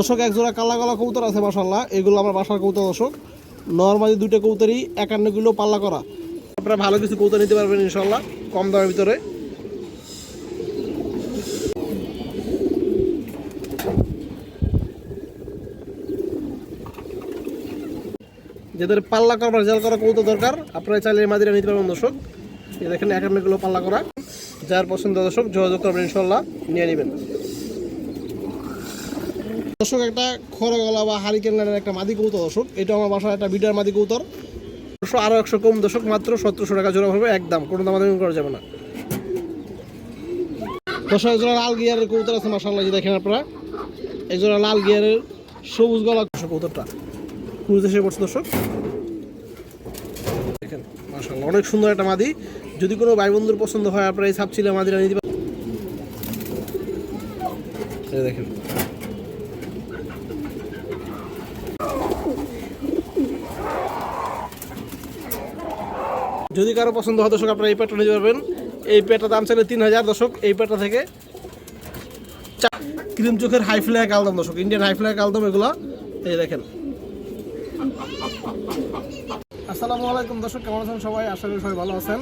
দর্শক এক জোড়া কালা কালা কবুতর আছে মাশাআল্লাহ, এগুলো আমার বাসার কবুতর দর্শক। নরমালি দুইটা কবুতরই 51 কিলো পাল্লা করা। আপনারা ভালো কিছু কবুতর নিতে পারবেন ইনশাআল্লাহ কম দামের ভিতরে। যাদের পাল্লা করা রেজাল্ট করা কবুতর দরকার আপনারা চাইলে এই মাদিরা নিতে পারবেন দর্শক। এই দেখেন 51 কিলো পাল্লা করা, যার পছন্দ দর্শক যোগাযোগ করবেন ইনশাআল্লাহ নিয়ে নেবেন। দর্শক একটা খড়গলা বা হারিকেন লাইনের একটা মাদি কবুতর দর্শক, এটা আমার বাসায় একটা বিডার মাদি কবুতর। আরও 100 কম দর্শক, মাত্র 1700 টাকা জোড়া হবে একদম, কোনো দামাদামি করা যাবে না। দর্শক একজোড়া লাল গিয়ারের কবুতর আছে মাশাআল্লাহ, যে দেখেন আপনারা একজোড়া লাল গিয়ারের সবুজ গলা কবুতরটা ক্রুজ এসে পড়ছে দর্শক। দেখেন মাশাআল্লাহ অনেক সুন্দর একটা মাদি। যদি কোনো ভাই বন্ধুর পছন্দ হয় আপনারা এই সাপচিলা মাদিরা নিতে পারেন। দেখেন যদি কারো পছন্দ হয় দর্শক আপনারা এই পেটটা নিতে পারবেন। এই পেটটার দাম চাইলে 3000 দর্শক। এই পেটটা থেকে ক্রিম চোখের হাই ফ্লাই কালদম দর্শক, ইন্ডিয়ান হাই ফ্লাই কালদম এগুলো। এই দেখেন। আসসালামু আলাইকুম দর্শক, কেমন আছেন সবাই? আশা করি সবাই ভালো আছেন।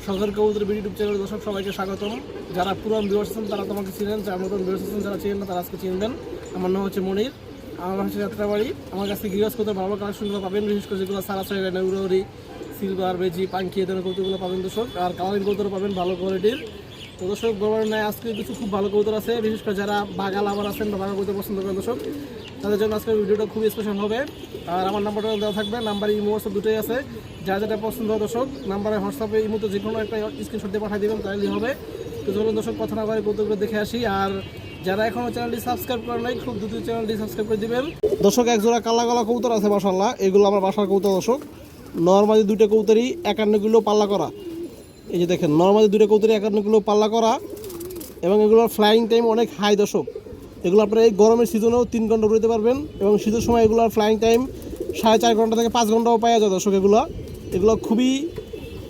শখের কবুতর ইউটিউব চ্যানেল দর্শক সবাইকে স্বাগতম। যারা পুরান ভিউয়ার্স আছেন তারা তোমাকে চিনেন, যারা নতুন ভিউয়ার্স আছেন যারা চিনেন না তারা আজকে চিনবেন। আমার নাম হচ্ছে মনির, আমার হচ্ছে যাত্রাবাড়ি। আমার কাছে গৃহস্থ কবুতর ভালো কালেকশনগুলো পাবেন, বিশেষ করে যেগুলো সারা সাইড নেউরি সিলভার বেজি পাঙ্কি এ ধরনের কবুতরগুলো পাবেন দর্শক। আর কালারিং কবুতর পাবেন ভালো কোয়ালিটির। তো দর্শক বরাবর নয় আজকে কিছু খুব ভালো কবুতর আছে, বিশেষ করে যারা বাঘা লাভার আছেন বা বাঘা কবুতর পছন্দ করেন দর্শক, তাদের জন্য আজকের ভিডিওটা খুবই স্পেশাল হবে। আর আমার নাম্বারটা দেওয়া থাকবে, নাম্বার ইমো হোয়াটসঅ্যাপ দুটোই আছে। যা যেটা পছন্দ হয় দর্শক নাম্বারে হোয়াটসঅ্যাপে ইমোতে যে কোনো একটা স্ক্রিনশট দিয়ে পাঠিয়ে দেবেন, তাহলেই হবে। তো চলুন দর্শক কথা না বলে কবুতরগুলো দেখে আসি। আর যারা এখনও চ্যানেলটি সাবস্ক্রাইব করেন নাই খুব দ্রুত চ্যানেলটি সাবস্ক্রাইব করে দিবেন দর্শক। এক জোড়া কালা কালা কবুতর আছে মাশাআল্লাহ, এগুলো আমার বাসার কবুতর দর্শক। নরমালি দুইটা কবুতরই 51 কিলো পাল্লা করা। এই যে দেখেন নরমালি দুইটা কবুতরই 51 কিলো পাল্লা করা, এবং এগুলোর ফ্লাইং টাইম অনেক হাই দর্শক। এগুলো আপনারা এই গরমের সিজনেও 3 ঘন্টা উড়তে পারবেন, এবং শীতের সময় এগুলোর ফ্লাইং টাইম 4.5 ঘন্টা থেকে 5 ঘন্টাও পাওয়া যায় দর্শক। এগুলো খুবই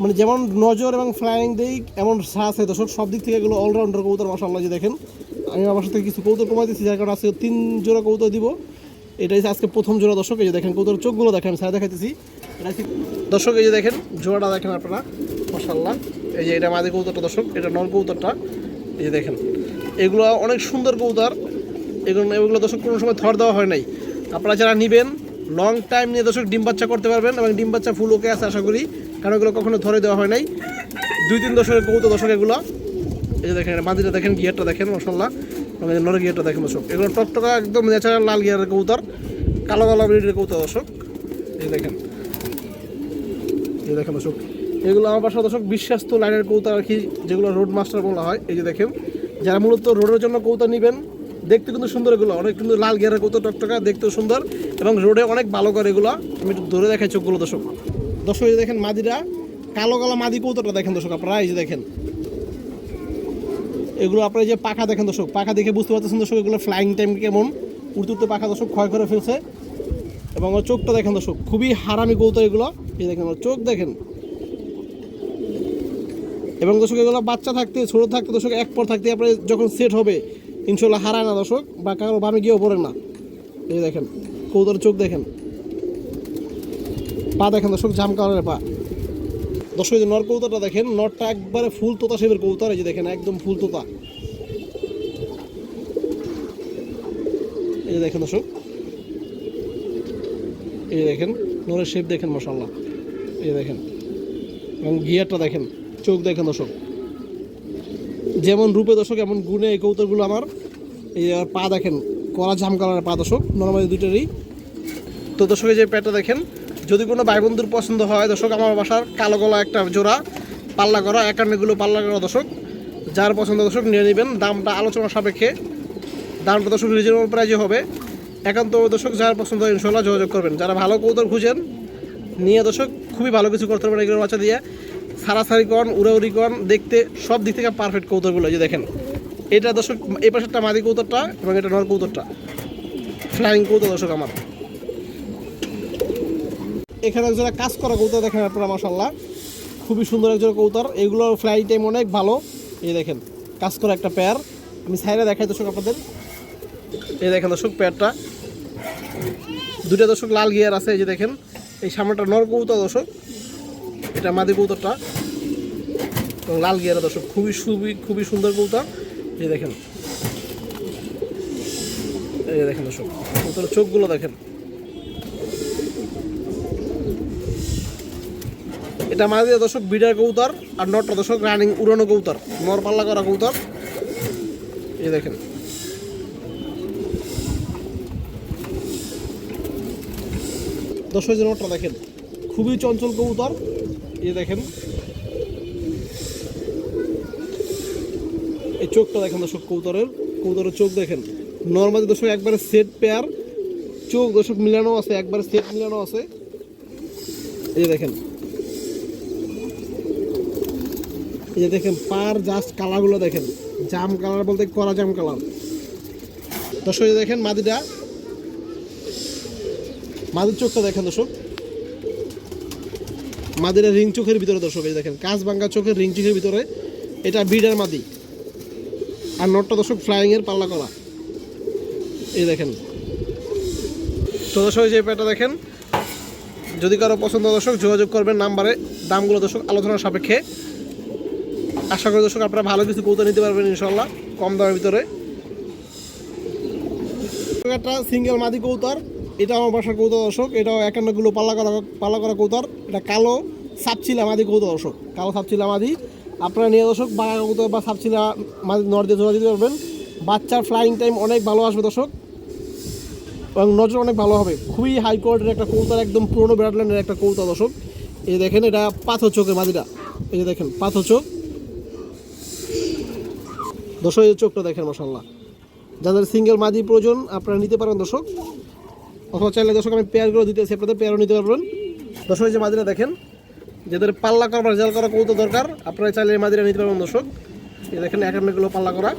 মানে যেমন নজর এবং ফ্লাইং দিক এমন আছে দর্শক, সব দিক থেকে এগুলো অলরাউন্ডার কবুতর মাশাআল্লাহ। যে দেখেন আমি আমার সাথে কিছু কবুতর কমাই দিচ্ছি, যার কারণে আজকে 3 জোড়া কবুতর দিব। এটাই আজকে প্রথম জোড়া দর্শক। এই যে দেখেন কবুতর চোখগুলো দেখেন, আমি সাইড দেখাইতেছি দর্শক। এই যে দেখেন জোড়াটা দেখেন আপনারা মাশাআল্লাহ। এই যে এটা মাদি কবুতরটা দর্শক, এটা নর কবুতরটা। এই যে দেখেন এগুলো অনেক সুন্দর কবুতর। এগুলো দর্শক কোনো সময় থর দেওয়া হয় নাই। আপনারা যারা নেবেন লং টাইম নিয়ে দর্শক ডিম বাচ্চা করতে পারবেন, এবং ডিম বাচ্চা ফুল ওকে আছে আশা করি, কারণ এগুলো কখনো ধরে দেওয়া হয় নাই। 2-3 দশকের কবুতর দর্শক এগুলো। এই যে দেখেন মাদিটা দেখেন, গিয়ারটা দেখেন মাশাআল্লাহ, এবং নর গিয়ারটা দেখেন দর্শক। এগুলো টকটকা একদম ন্যাচারাল লাল গিয়ারের কবুতর, কালো কালো ব্রিডের কবুতর দর্শক। এই দেখেন দর্শক এগুলো আমার বাসা দর্শক বিশ্বাস্ত লাইনের কবুতর আর কি, যেগুলো রোড মাস্টার বলা হয়। এই যে দেখেন যারা মূলত রোডের জন্য কবুতর নেবেন, দেখতে কিন্তু সুন্দর এগুলো, অনেক কিন্তু লাল গিয়ারের কবুতর, টকটকা দেখতেও সুন্দর, এবং রোডে অনেক ভালো করে এগুলো। আমি একটু ধরে দেখাই চোখগুলো দর্শক। দর্শক এই দেখেন মাদিরা কালো কালো মাদি কবুতরটা দেখেন দর্শক আপনারা। এই যে দেখেন এগুলো আপনারা যে পাখা দেখেন দর্শক, পাখা দেখে বুঝতে পারতেছেন দর্শক এগুলো ফ্লাইং টাইম কেমন। উড়তে পাখা দর্শক ক্ষয় করে ফেলছে, এবং ওর চোখটা দেখেন দর্শক, খুবই হারামি কবুতর এগুলো। এই দেখেন ওর চোখ দেখেন। এবং দর্শক এগুলো বাচ্চা থাকতে ছোটো থাকতে দর্শক এক পর থাকতে আপনার যখন সেট হবে ইনশাল্লাহ হারায় না দর্শক, বা কারো বামে গিয়েও পড়ে না। এই দেখেন কবুতরের চোখ দেখেন, পা দেখেন দর্শক জাম কালারের পা দর্শক। এই যে নর কবুতরটা দেখেন, নরটা একবারে ফুল তোতা শেপের কবুতর। এই যে দেখেন একদম ফুল তোতা। এই যে দেখেন দর্শক, এই যে দেখেন নরের শেপ দেখেন মাশাআল্লাহ। এই যে দেখেন, এবং গিয়ারটা দেখেন, চোখ দেখেন দর্শক। যেমন রূপে দর্শক এমন গুণে এই কবুতরগুলো আমার। এই পা দেখেন কলা জাম কালারের পা দর্শক, নরমালি দুইটারই। তো দর্শক এই যে প্যাটটা দেখেন, যদি কোনো ভাই বন্ধুর পছন্দ হয় দর্শক, আমার বাসার কালো গলা একটা জোড়া পাল্লা করা 51 কিলো পাল্লা করা দর্শক। যার পছন্দ দর্শক নিয়ে নেবেন। দামটা আলোচনা সাপেক্ষে, দামটা দর্শক রিজনেবল প্রাইজে হবে। একান্ত দর্শক যার পছন্দ হয় ইনশাল্লাহ যোগাযোগ করবেন। যারা ভালো কবুতর খুঁজেন নিয়ে দর্শক খুবই ভালো কিছু করতে পারবেন এগুলো বাচ্চা দিয়ে। সারাসারি কন উড়াউড়ি কন দেখতে সব দিক থেকে পারফেক্ট কবুতরগুলো। যে দেখেন এটা দর্শক এই পাশেরটা মাদি কবুতরটা, এবং এটা নর কবুতরটা ফ্লাইং কবুতর দর্শক আমার। এখানে একজোড়া কাজ করা কবুতর দেখেন আপনারা মাশাআল্লাহ, খুবই সুন্দর একজোড়া কবুতর। এগুলোর ফ্লাই টাইম অনেক ভালো। এই দেখেন কাজ করা একটা পেয়ার, আমি সাইডে দেখাই দর্শক আপনাদের। এই দেখেন দর্শক পেয়ারটা, দুইটা দর্শক লাল গিয়ার আছে। এই যে দেখেন এই সামনেটা নর কবুতর দর্শক, এটা মাদি কবুতরটা, এবং লাল গিয়ার দর্শক, খুবই সুন্দর কবুতর। এই দেখেন, এই যে দেখেন দর্শক কবুতরের চোখগুলো দেখেন। এটা মাদি দর্শক বিডার কবুতর, আর নটটা দর্শক রানিং উড়ানো কবুতর, নর পাল্লা করা কবুতর। এই দেখেন দর্শক যে নটটা দেখেন, খুবই চঞ্চল কবুতর। এই দেখেন এই চোখটা দেখেন দর্শক, কবুতরের চোখ দেখেন। নর্মালি দর্শক একবারে সেট পেয়ার, চোখ দর্শক মিলানো আছে, একবারে সেট মিলানো আছে। এই দেখেন, এই যে দেখেন পার জাস্ট কালারগুলো দেখেন, জাম কালার বলতে করা জাম কালার। দর্শক এই দেখেন মাদির চোখটা দেখেন দর্শক, মাদিরা রিং চোখের ভিতরে দর্শক। এই দেখেন কাঁচ ভাঙ্গা চোখের রিং চোখের ভিতরে, এটা বিডার মাদি, আর নটটা দর্শক ফ্লাইং এর পাল্লা করা। এই দেখেন তো দর্শক যে পেয়ারটা দেখেন, যদি কারো পছন্দ দর্শক যোগাযোগ করবেন নাম্বারে। দামগুলো দর্শক আলোচনার সাপেক্ষে। আশা করি দর্শক আপনারা ভালো কিছু কবুতর নিতে পারবেন ইনশাল্লাহ, কম দামের ভিতরে। একটা সিঙ্গেল মাদি কবুতর, এটা আমার বাসার কবুতর দর্শক, এটাও 51 পাল্লা করা কবুতর। এটা কালো সাপচিলা মাদি কবুতর দর্শক, কালো সাপচিলা মাদি। আপনারা নিয়ে দর্শক বাঘা কবুতর বা সাপচিলা মাদি নর দিয়ে জোড়া দিতে পারবেন। বাচ্চার ফ্লাইং টাইম অনেক ভালো আসবে দর্শক, এবং নজর অনেক ভালো হবে। খুবই হাই কোয়ালিটির একটা কবুতর, একদম পুরোনো ব্রাডল্যান্ডের একটা কবুতর দর্শক। এই দেখেন এটা পাথর চোখের মাদিটা, এই যে দেখেন পাথর চোখ দর্শক। এই চোখটা দেখেন মাশাআল্লাহ। যাদের সিঙ্গেল মাদি প্রয়োজন আপনারা নিতে পারেন দর্শক, অথবা চাইলে দর্শক আমি পেয়ারগুলো দিতেছি, আপনাদের পেয়ারও নিতে পারবেন দর্শক। যে মাদিরা দেখেন, যাদের পাল্লা করা রেজাল্ট করা কবুতর দরকার আপনারা চাইলে এই মাদিরা নিতে পারবেন দর্শক। এই দেখেন 51 পাল্লা করা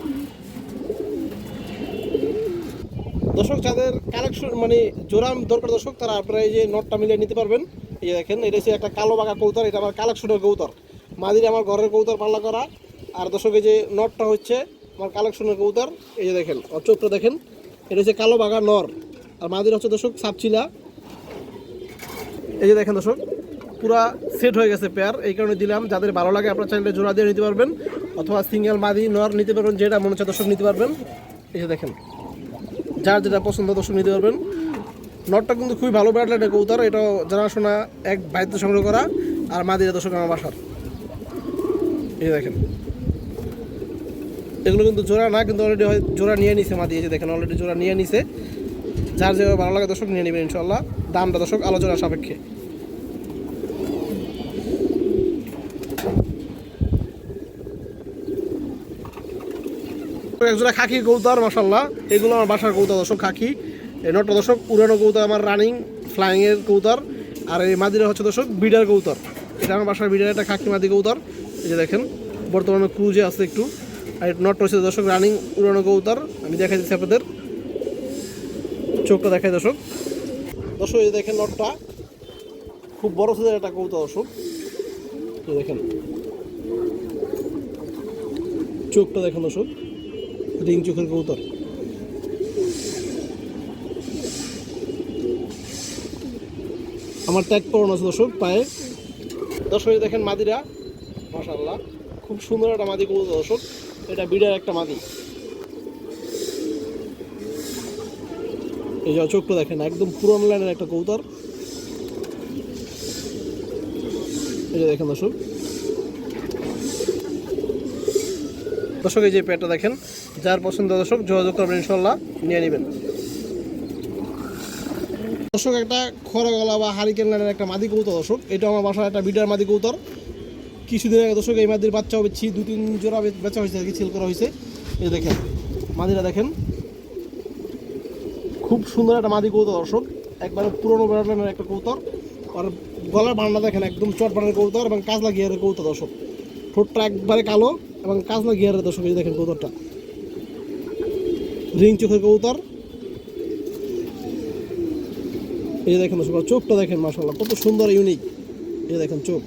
দর্শক। যাদের কালেকশন মানে জোড়া দরকার দর্শক, তারা আপনারা এই যে নটটা মিলিয়ে নিতে পারবেন। এই যে দেখেন এটা হচ্ছে একটা কালো বাঘা কবুতর, এটা আমার কালেকশনের কবুতর। মাদিরা আমার ঘরের কবুতর পাল্লা করা, আর দর্শক এই যে নটটা হচ্ছে আমার কালেকশনের কবুতর। এই যে দেখেন ওর চোখটা দেখেন, এটা হচ্ছে কালো বাঘা নর, আর মাদিরা হচ্ছে দর্শক সাপচিলা। এই যে দেখেন দর্শক পুরা সেট হয়ে গেছে পেয়ার, এই কারণে দিলাম। যাদের ভালো লাগে আপনারা চাইলে জোড়া দিয়ে নিতে পারবেন, অথবা সিঙ্গেল মাদি নর নিতে পারবেন, যেটা মনে হচ্ছে দর্শক নিতে পারবেন। এই যে দেখেন যার যেটা পছন্দ দর্শক নিতে পারবেন। নটটা কিন্তু খুবই ভালো ব্রাডল্যান্ডের কবুতর, এটাও জানাশোনা এক ভাইতে সংগ্রহ করা, আর মাদিরা দর্শক আমার বাসার। এই দেখেন এগুলো কিন্তু জোড়া না, কিন্তু অলরেডি জোড়া নিয়ে নিছে মাদি। এই যে দেখেন অলরেডি জোড়া নিয়ে নিছে। যার যেভাবে ভালো লাগে দর্শক নিয়ে নেবেন ইনশাল্লাহ। দামটা দর্শক আলোচনার সাপেক্ষে। একজোড়া খাকি কবুতর মাশাআল্লাহ, এগুলো আমার বাসার কবুতর দর্শক। খাকি এই নটটা দর্শক পুরানো কবুতর, আমার রানিং ফ্লাইং এর কবুতর। আর এই মাদিরা হচ্ছে দর্শক বিডার কবুতর, এটা আমার বাসার বিডার একটা খাকি মাদি কবুতর। এই যে দেখেন বর্তমানে ক্রুজে আছে একটু। আর নটটা হচ্ছে দর্শক রানিং উড়ানো কবুতর। আমি দেখাই দিচ্ছি আপনাদের, চোখটা দেখাই দর্শক। দর্শক এই দেখেন নটটা খুব বড় সাইজের একটা কবুতর দর্শক। এই দেখেন চোখটা দেখেন দর্শক, রিং চোখের কবুতর। আমার ট্যাগ পরানো আছে দর্শক পায়ে। দর্শক দেখেন মাদিরা মাশাআল্লাহ, খুব সুন্দর একটা মাদি কবুতর দর্শক। এটা বিডার একটা মাদি। এই যে চোখটা দেখেন একদম পুরনো লাইনের একটা কবুতর। এই যে দেখেন দর্শক, দর্শক এই যে পেয়ারটা দেখেন, যার পছন্দ দর্শক যোগাযোগ করবেন ইনশাল্লাহ, নিয়ে নেবেন দর্শক। একটা খড়া গলা বা হারিকেন লাইনের একটা মাদি কবুতর দর্শক, এটা আমার বাসার একটা বিডার মাদি কবুতর। কিছুদিন আগে দর্শক এই মাদির বাচ্চাও বেচছি, 2-3 জোড়া বেচা হয়েছে আর কি, সেল করা হয়েছে। এই দেখেন মাদিরা দেখেন, খুব সুন্দর একটা মাদি কবুতর দর্শক, একবারে পুরোনো ব্রাডল্যান্ডের একটা কবুতর। আর গলার বান্না দেখেন একদম চট বানের কবুতর, এবং কাজলা গিয়ারের কবুতর দর্শক। ঠোঁটটা একবারে কালো এবং কাজলা গিয়ারের দর্শক। এই দেখেন কবুতরটা রিং চোখের কবুতর। এই দেখেন দর্শক চোখটা দেখেন মাশাআল্লাহ কত সুন্দর ইউনিক। এই দেখেন চোখ,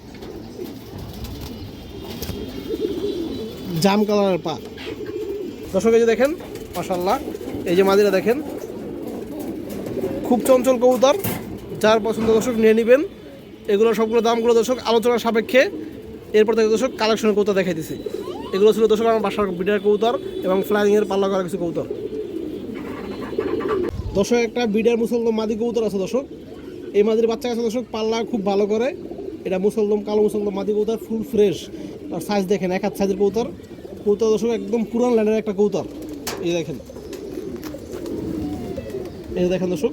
জাম কালারের পা দর্শক। এই যে দেখেন মাশাআল্লাহ এই যে মাদিরা দেখেন, খুব চঞ্চল কবুতর, যার পছন্দ দর্শক নিয়ে নেবেন। এগুলো সবগুলো দামগুলো দর্শক আলোচনার সাপেক্ষে। এরপর থেকে দর্শক কালেকশনের কবুতর দেখাই দিছি। এগুলো ছিল দর্শক আমার বাসার বিডার কবুতর এবং ফ্লাইংয়ের পাল্লা করা কিছু কবুতর। দর্শক একটা বিডার মুসলদম মাদি কবুতর আছে দর্শক। এই মাদির বাচ্চা আছে দর্শক, পাল্লা খুব ভালো করে। এটা মুসলদম, কালো মুসলদম মাদি কবুতর, ফুল ফ্রেশ। আর সাইজ দেখেন, এক হাত সাইজের কবুতর। কবুতর দর্শক একদম পুরান লাইনের একটা কবুতর। এই দেখেন, এই দেখেন দর্শক,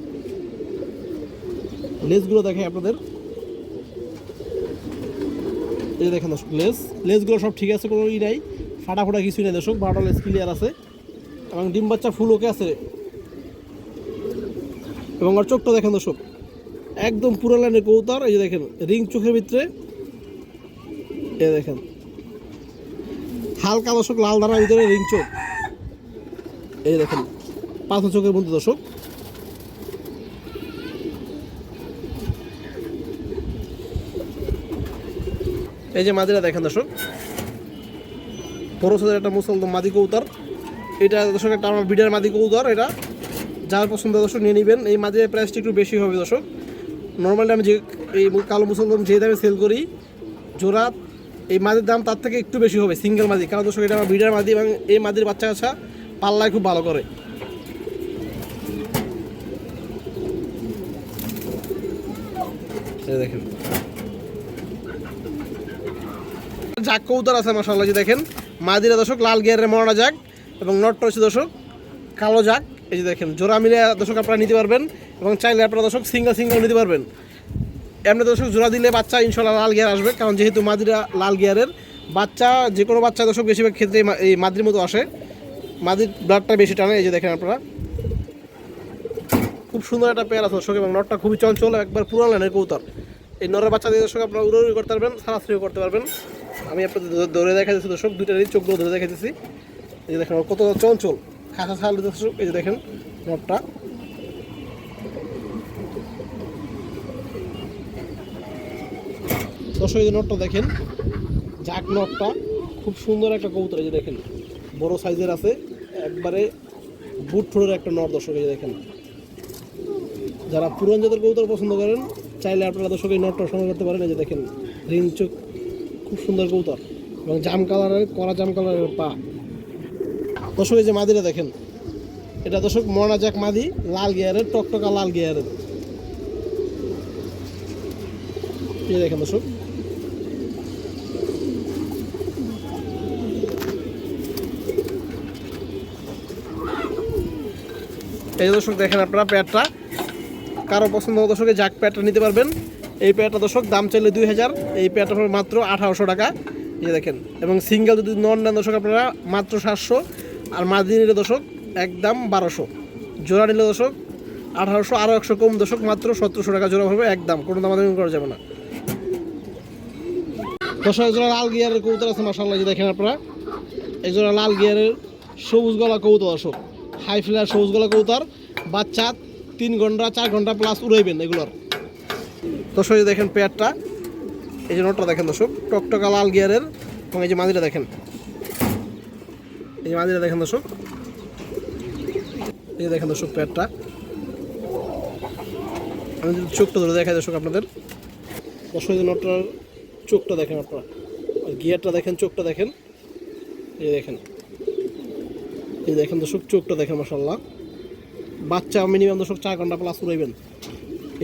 লেজগুলো দেখেন আপনাদের। এই দেখেন দর্শক, লেজগুলো সব ঠিক আছে, কোনো ই নাই, ফাটা কিছুই নাই দর্শক। 12টা লেজ ক্লিয়ার আছে এবং ডিম বাচ্চা ফুল ওকে আছে। এবং ওর চোখটা দেখেন দর্শক, একদম পুরো লাইনের কবুতর। এই যে দেখেন রিং চোখের ভিতরে, এই দেখেন হালকা দর্শক লাল ধারার ভিতরে রিং চোখ। এই দেখেন পাঁচা চোখের মধ্যে দর্শক। এই যে মাদিরা দেখেন দর্শক, বড় সাইজের একটা মুসলদম মাদি কবুতর। এটা দর্শক একটা আমার বিডার মাদি কবুতর। এটা যার পছন্দ দর্শক নিয়ে নেবেন। এই মাদির প্রাইসটা একটু বেশি হবে দর্শক। নর্মালি আমি যে এই কালো মুসলদম যে দামে সেল করি জোড়া, এই মাদির দাম তার থেকে একটু বেশি হবে সিঙ্গেল মাদি, কারণ দর্শক এটা আমার বিডার মাদি এবং এই মাদির বাচ্চা কাচ্চা পাল্লায় খুব ভালো করে। দেখেন জাক কবুতর আছে মাশাআল্লাহ। যে দেখেন মাদিরা দর্শক লাল গিয়ারের মরনা জাক এবং নটটা হচ্ছে দর্শক কালো জাক। এই যে দেখেন জোড়া মিলে দর্শক আপনারা নিতে পারবেন এবং চাইলে আপনারা দর্শক সিঙ্গেল নিতে পারবেন। এমনি দর্শক জোড়া দিলে বাচ্চা ইনশাল্লাহ লাল গিয়ার আসবে, কারণ যেহেতু মাদিরা লাল গিয়ারের বাচ্চা, যে কোনো বাচ্চা দর্শক বেশিরভাগ ক্ষেত্রে এই মাদির মতো আসে, মাদির ব্লাডটা বেশি টানে। এই যে দেখেন আপনারা, খুব সুন্দর একটা পেয়ার আছে দর্শক এবং নটটা খুবই চঞ্চল, একবার পুরান লাইনের কবুতর। এই নরের বাচ্চা দিয়ে দর্শক আপনারা উড়ি করতে পারবেন, সারাশ্রিও করতে পারবেন। আমি আপনাদের ধরে দেখা দিচ্ছি দর্শক, দুইটারই চোখগুলো ধরে দেখা দিচ্ছি। এই যে দেখেন কত চঞ্চল, খাঁচা ছাল দর্শক। এই যে দেখেন নটটা, দর্শক এই যে নটটা দেখেন, জাক নটটা খুব সুন্দর একটা কবুতর। এই যে দেখেন বড় সাইজের আছে, একবারে বুট ঠোঁটের একটা নট দর্শক। এই যে দেখেন, যারা পুরান জাতের কবুতর পছন্দ করেন চাইলে আপনারা দর্শক এই নটটা সংগ্রহ করতে পারেন। এই যে দেখেন রিং চোখ, খুব সুন্দর কবুতর এবং জাম কালারের, কড়া জাম কালারের পা। দর্শক এই যে মাদিরা দেখেন, এটা দর্শক মরনা জাক মাদি, লাল গিয়ারের, টকটকা লাল গিয়ারের। এই দেখেন দর্শক, এই দর্শক দেখেন আপনারা প্যাডটা, কারো পছন্দ হতো দর্শক জাক প্যাডটা নিতে পারবেন। এই প্যাডটা দর্শক দাম চাইলে 2000, এই প্যাডটা মাত্র 1800 টাকা। এই দেখেন, এবং সিঙ্গেল যদি নন নেন দর্শক আপনারা মাত্র 700, আর মাদি নিলে দর্শক একদম 1200, জোড়া নিলে দর্শক 1800, আরও 100 কম দর্শক মাত্র 1700 টাকা জোড়া হবে, একদম কোনো দামাদামি করা যাবে না। দর্শক জোড়া লাল গিয়ারের কবুতর আছে মাশাআল্লাহ। যে দেখেন আপনারা এই জোড়া লাল গিয়ারের সবুজ গলা কবুতর দর্শক, হাই ফ্লায়ার সবুজ গলা কবুতর। বাচ্চা 3 ঘন্টা 4 ঘন্টা প্লাস উড়াইবেন এগুলোর। দর্শক দেখেন পেয়ারটা, এই যে নটটা দেখেন দর্শক, টকটকা লাল গিয়ারের। এবং এই যে মাদিরা দেখেন, এই যে মাদিরা দেখেন দর্শক, এই যে দেখেন দর্শক পেয়ারটা। আমি যদি চোখটা ধরে দেখাই দর্শক আপনাদের, দর্শক এই যে নটটার চোখটা দেখেন আপনারা, আর গিয়ারটা দেখেন, চোখটা দেখেন। এই দেখেন, এই দেখেন দর্শক চোখটা দেখেন মাশাআল্লাহ। বাচ্চা মিনিমাম দর্শক 4 ঘন্টা প্লাস উড়াইবেন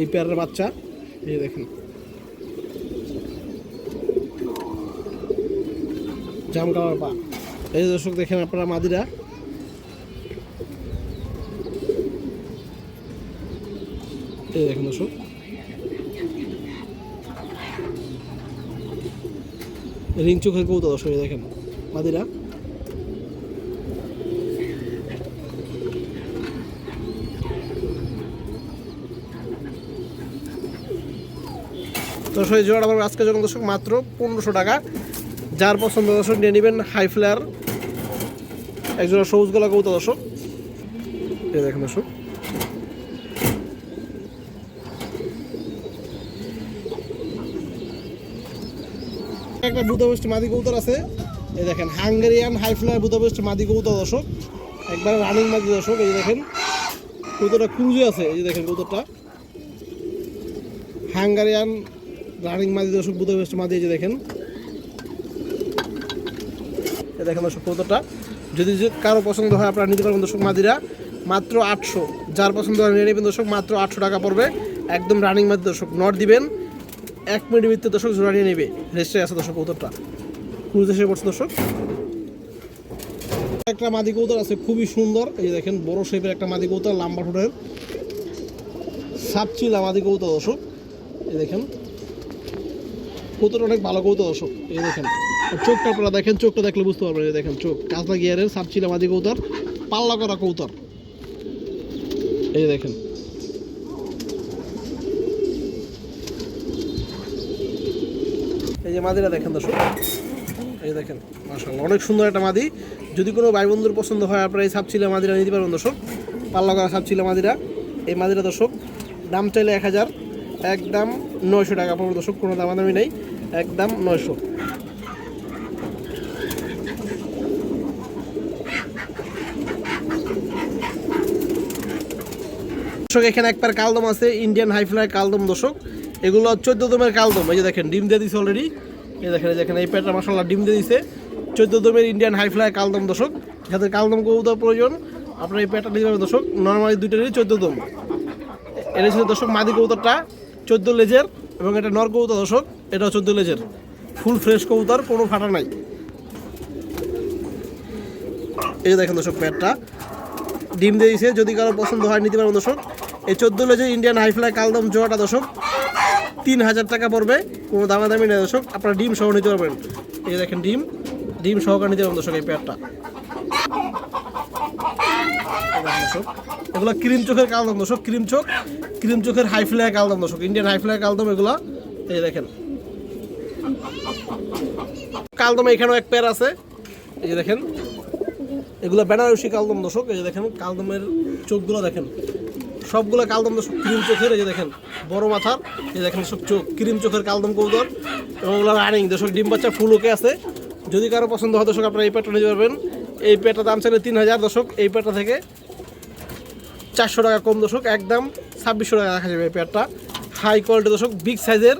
এই পেয়ারের বাচ্চা। এই দেখেন জাম কালার পা। এই দর্শক দেখেন আপনারা মাদিরা, এই দেখেন দর্শক, রিং চোখের কবুতর দর্শক। এই দেখেন মাদিরা, দর্শক এই জোড়াটা আমার আজকে যখন দর্শক মাত্র 1500 টাকা। যার পছন্দ দর্শক নিয়ে নেবেন। হাই ফ্লায়ার একজোড়া সবুজ গলা কবুতর দর্শক। এই দেখেন দর্শক, একটা বুদাপেস্ট মাদি কবুতর আছে। এই দেখেন হাঙ্গেরিয়ান হাই ফ্লায়ার বুদাপেস্ট মাদি কবুতর দর্শক, একবার রানিং মাদি দর্শক। এই যে দেখেন কৌতরটা ক্রুজে আছে, এই যে দেখেন কৌতরটা হাঙ্গারিয়ান রানিং মাদি দর্শক, বুদাপেস্ট মাদি। এই যে দেখেন, এই দেখেন দর্শক কৌতরটা। যদি কারো পছন্দ হয় আপনারা নিতে পারবেন দর্শক মাদিরা মাত্র 800। যার পছন্দ হয় নিয়ে নেবেন দর্শক, মাত্র 800 টাকা পড়বে। একদম রানিং মাদি দর্শক, নট দিবেন 1 মিনিটের ভিতরে দর্শক জোড়া নিয়ে নেবে। রেস্টে আছে দর্শক কৌতরটা, ক্রুজ এসে পড়ছে দর্শক। একটা মাদি কৌতর আছে খুবই সুন্দর, এই যে দেখেন বড় শেপের একটা মাদি কৌতর, লাম্বা ঠোঁটের সাপচিলা মাদি কৌতর দর্শক। এই দেখেন কৌতর অনেক ভালো কৌতর দর্শক। এই দেখেন চোখটা আপনারা দেখেন, চোখটা দেখলে বুঝতে পারবেন। এই দেখেন চোখ কাঁচা গিয়ারের সাপচিলা মাদি কৌতর, পাল্লা করা কৌতর। এই দেখেন এই যে মাদিরা দেখেন দর্শক, এই দেখেন মাশাআল্লাহ অনেক সুন্দর একটা মাদি। যদি কোনো ভাই বন্ধুর পছন্দ হয় আপনারা এই সাপচিলা মাদিরা নিতে পারবেন দর্শক, পাল্লা করা সাপচিলা মাদিরা। এই মাদিরা দর্শক দাম চাইলে 1000, একদম 900 টাকা পড়বে দর্শক, কোনো দামাদামি নেই, একদম 900। দর্শক এখানে একবার কালদম আছে, ইন্ডিয়ান হাইফ্লাই কালদম দর্শক। এগুলো 14 দমের কালদম। এই যে দেখেন ডিম দিয়ে দিছে অলরেডি। এই দেখেন, দেখেন এই পেটটা মাশাআল্লাহ ডিম দিয়ে দিছে। 14 দমের ইন্ডিয়ান হাইফ্লাই কালদম দর্শক। যাদের কালদম কবুতর প্রয়োজন আপনারা এই পেটটা নিতে পারবেন দর্শক। নর্মালি দুইটারই 14 দম। এটা ছিল দর্শক মাদি কবুতরটা 14 লেজের, এবং এটা নর কবুতর দর্শক, এটাও 14 লেজের, ফুল ফ্রেশ কবুতর, কোনো ফাটা নাই। এই যে দেখেন দর্শক পেটটা ডিম দিয়ে দিয়েছে। যদি কারো পছন্দ হয় নিতে পারবেন দর্শক। এই 14 লেজের ইন্ডিয়ান হাইফ্লাই কালদম জোড়াটা দর্শক 3000 টাকা পড়বে, কোনো দামাদামি নেই দর্শক। আপনারা ডিম সহ নিতে পারবেন। এই দেখেন ডিম সহকারে নিতে পারবেন দর্শক এই পেয়ারটা। এগুলো ক্রিম চোখের কালদম দর্শক, ক্রিম চোখের হাইফ্লাই কালদম দর্শক, ইন্ডিয়ান হাইফ্লাই কালদম এগুলো। এই দেখেন কালদম এখানেও এক পেয়ার আছে। এই যে দেখেন এগুলো বেনারসি কালদম দর্শক। এই যে দেখেন কালদমের চোখগুলো দেখেন, সবগুলো কালদম দর্শক ক্রিম চোখের। এই যে দেখেন বড় মাথার, এই দেখেন সব চোখ ক্রিম চোখের কালদম কবুতর, এবং ওগুলো রানিং দর্শক, ডিম বাচ্চা ফুল ওকে আছে। যদি কারো পছন্দ হয় দর্শক আপনারা এই পেটটা নিতে পারবেন। এই পেটটা দাম চাইলে 3000 দর্শক, এই পেটটা থেকে 400 টাকা কম দর্শক, একদম 2600 টাকা রাখা যাবে এই পেটটা। হাই কোয়ালিটি দর্শক, বিগ সাইজের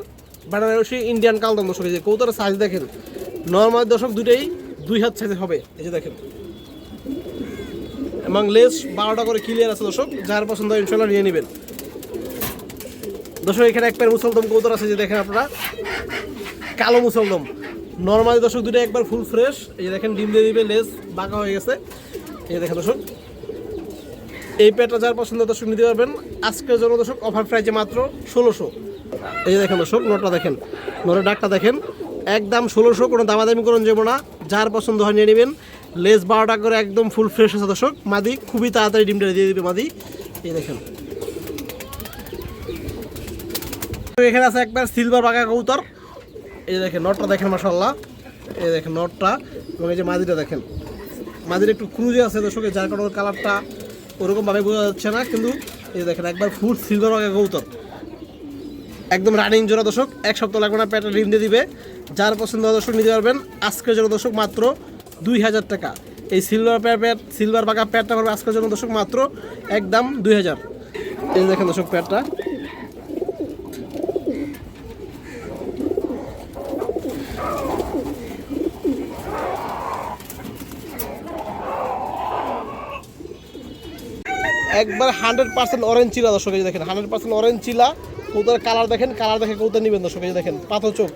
বেনারসি ইন্ডিয়ান কালদম দর্শক। এই যে কবুতরের সাইজ দেখেন, নর্মাল দর্শক দুটোই 2 হাত সাইজের হবে। এই যে দেখেন, এবং লেস 12টা করে ক্লিয়ার আছে দর্শক। যার পছন্দ হয় ইনশাআল্লাহ নিয়ে নেবেন দর্শক। এখানে এক পেয়ার মুসলদম কবুতর আছে, যে দেখেন আপনারা কালো মুসলদম, নর্মালি দর্শক দুটো একবার ফুল ফ্রেশ। এই যে দেখেন ডিম দিয়ে দিবে, লেস বাঁকা হয়ে গেছে। এই দেখেন দর্শক এই পেয়ারটা যার পছন্দ দর্শক নিতে পারবেন। আজকের জন্য দর্শক অফার প্রাইসে মাত্র 1600। এই যে দেখেন দর্শক নটটা দেখেন, নরের ডাকটা দেখেন, একদম 1600, কোনো দামাদামি করুন যাবো না। যার পছন্দ হয় নিয়ে নেবেন। লেস 12টা করে একদম ফুল ফ্রেশ আছে দর্শক। মাদি খুবই তাড়াতাড়ি ডিমটা দিয়ে দিবে মাদি। এই দেখেন এখানে আছে একবার সিলভার বাঁকা কবুতর। এই দেখেন নটটা দেখেন মাশাআল্লাহ। এই দেখেন নটটা, এবং এই যে মাদিটা দেখেন, মাদির একটু ক্রুজে আছে দর্শক, যার কারণে কালারটা ওরকমভাবে বোঝা যাচ্ছে না, কিন্তু এই দেখেন একবার ফুল সিলভার বাঁকা কবুতর, একদম রানিং জোড়া দর্শক। 1 সপ্তাহ লাগবে না, পেটে ডিম দিয়ে দিবে। যার পছন্দ দর্শক নিতে পারবেন। আজকের জন্য দর্শক মাত্র 2000 টাকা। এই সিলভার বাঁকা প্যাডটা করবে আজকের জন্য দর্শক মাত্র একদম 2000। এই দেখেন দর্শক প্যাডটা, একবার 100% অরেঞ্জ চিলা দর্শক। এই দেখেন 100% অরেঞ্জ চিলা কবুতরের কালার দেখেন, কালার দেখে কবুতর নেবেন দর্শক। এই দেখেন পাথর চোখ,